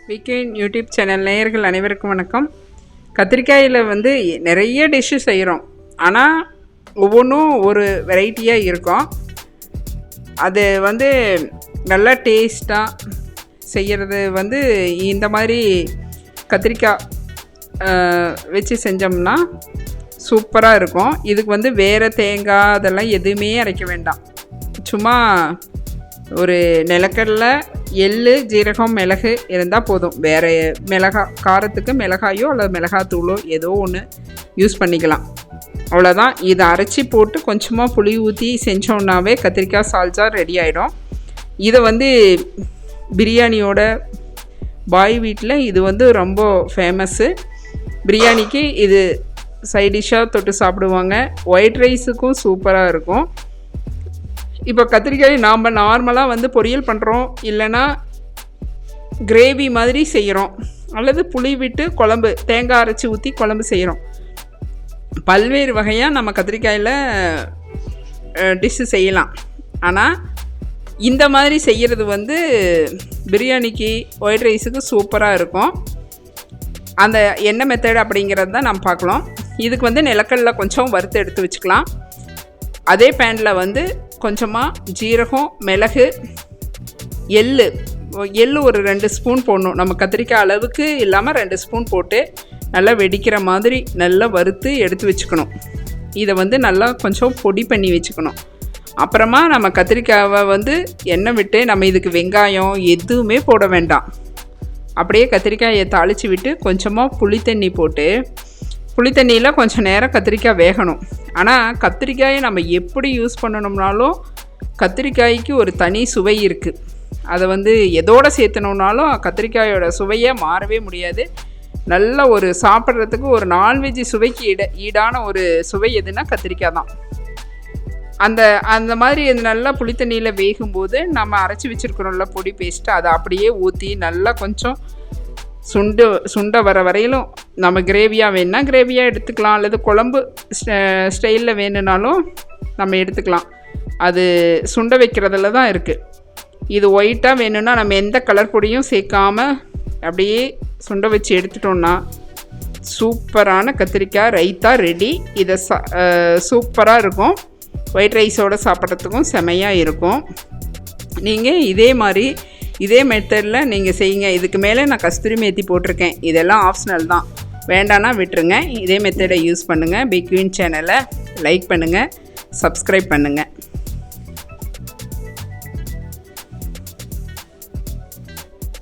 Weekend YouTube channel நேயர்கள் அனைவருக்கும் வணக்கம். கத்திரிக்காயில் நிறைய டிஷ்ஷு செய்கிறோம். ஆனால் ஒவ்வொன்றும் ஒரு வெரைட்டியாக இருக்கும். அது நல்லா டேஸ்ட்டாக செய்கிறது இந்த மாதிரி கத்திரிக்காய் வச்சு செஞ்சோம்னா சூப்பராக இருக்கும். இதுக்கு வேறு தேங்காய் அதெல்லாம் எதுவுமே அரைக்க வேண்டாம். சும்மா ஒரு நிலக்கடலை, எள்ளு, ஜீரகம், மிளகு இருந்தால் போதும். வேறு காரத்துக்கு மிளகாயோ அல்லது மிளகாத்தூளோ ஏதோ ஒன்று யூஸ் பண்ணிக்கலாம். அவ்வளோதான். இதை அரைச்சி போட்டு கொஞ்சமாக புளி ஊற்றி செஞ்சோன்னாவே கத்திரிக்காய் சால்சா ரெடி ஆகிடும். இதை பிரியாணியோட பாய் வீட்டில் இது ரொம்ப ஃபேமஸ்ஸு. பிரியாணிக்கு இது சைட் டிஷ்ஷாக தொட்டு சாப்பிடுவாங்க. ஒயிட் ரைஸுக்கும் சூப்பராக இருக்கும். இப்போ கத்திரிக்காய் நாம் நார்மலாக பொரியல் பண்ணுறோம், இல்லைன்னா கிரேவி மாதிரி செய்கிறோம், அல்லது புளி விட்டு குழம்பு தேங்காய் அரைச்சி ஊற்றி குழம்பு செய்கிறோம். பல்வேறு வகையாக நம்ம கத்திரிக்காயில் டிஷ்ஷு செய்யலாம். ஆனால் இந்த மாதிரி செய்கிறது பிரியாணிக்கு ஒயிட் ரைஸுக்கு சூப்பராக இருக்கும். அந்த என்ன மெத்தட் அப்படிங்கிறது தான் நம்ம பார்க்கலாம். இதுக்கு நிலக்கடலை கொஞ்சம் வறுத்து எடுத்து வச்சுக்கலாம். அதே பேனில் கொஞ்சமாக ஜீரகம், மிளகு, எள்ளு ஒரு 2 ஸ்பூன் போடணும். நம்ம கத்திரிக்காய் அளவுக்கு இல்லாமல் 2 ஸ்பூன் போட்டு நல்லா வெடிக்கிற மாதிரி நல்லா வறுத்து எடுத்து வச்சுக்கணும். இதை நல்லா கொஞ்சம் பொடி பண்ணி வச்சுக்கணும். அப்புறமா நம்ம கத்திரிக்காவை எண்ணெய் விட்டு நம்ம இதுக்கு வெங்காயம் எதுவுமே போட வேண்டாம். அப்படியே கத்திரிக்காயை தாளித்து விட்டு கொஞ்சமாக புளித்தண்ணி போட்டு, புளித்தண்ணியில் கொஞ்சம் நேரம் கத்திரிக்காய் வேகணும். ஆனால் கத்திரிக்காயை நம்ம எப்படி யூஸ் பண்ணணும்னாலும் கத்திரிக்காய்க்கு ஒரு தனி சுவை இருக்குது. அதை எதோடு சேர்த்தணுன்னாலும் கத்திரிக்காயோட சுவையை மாறவே முடியாது. நல்ல ஒரு சாப்பிட்றதுக்கு ஒரு நான்வெஜ் சுவைக்கு ஈடான ஒரு சுவை எதுனா கத்திரிக்காய் தான். அந்த மாதிரி நல்லா புளித்தண்ணியில் வேகும்போது நம்ம அரைச்சி வச்சுருக்கிறோம்ல பொடி பேஸ்ட்டு, அதை அப்படியே ஊற்றி நல்லா கொஞ்சம் சுண்ட வர வரையிலும் நம்ம கிரேவியாக வேணுன்னா கிரேவியாக எடுத்துக்கலாம், அல்லது குழம்பு ஸ்டைலில் வேணுனாலும் நம்ம எடுத்துக்கலாம். அது சுண்ட வைக்கிறதுல தான் இருக்குது. இது ஒயிட்டாக வேணும்னா நம்ம எந்த கலர் பொடியும் சேர்க்காமல் அப்படியே சுண்ட வச்சு எடுத்துட்டோம்னா சூப்பரான கத்திரிக்காய் ரைத்தா ரெடி. இதை சூப்பராக இருக்கும். ஒயிட் ரைஸோடு சாப்பிட்றதுக்கும் செமையாக இருக்கும். நீங்கள் இதே மெத்தடில் நீங்கள் செய்யுங்க. இதுக்கு மேலே நான் கஸ்தூரி மேத்தி போட்டிருக்கேன். இதெல்லாம் ஆப்ஷனல் தான், வேண்டானா விட்டுருங்க. இதே மெத்தடை யூஸ் பண்ணுங்கள். பிக் குயின் சேனலை லைக் பண்ணுங்கள், சப்ஸ்கிரைப் பண்ணுங்கள்.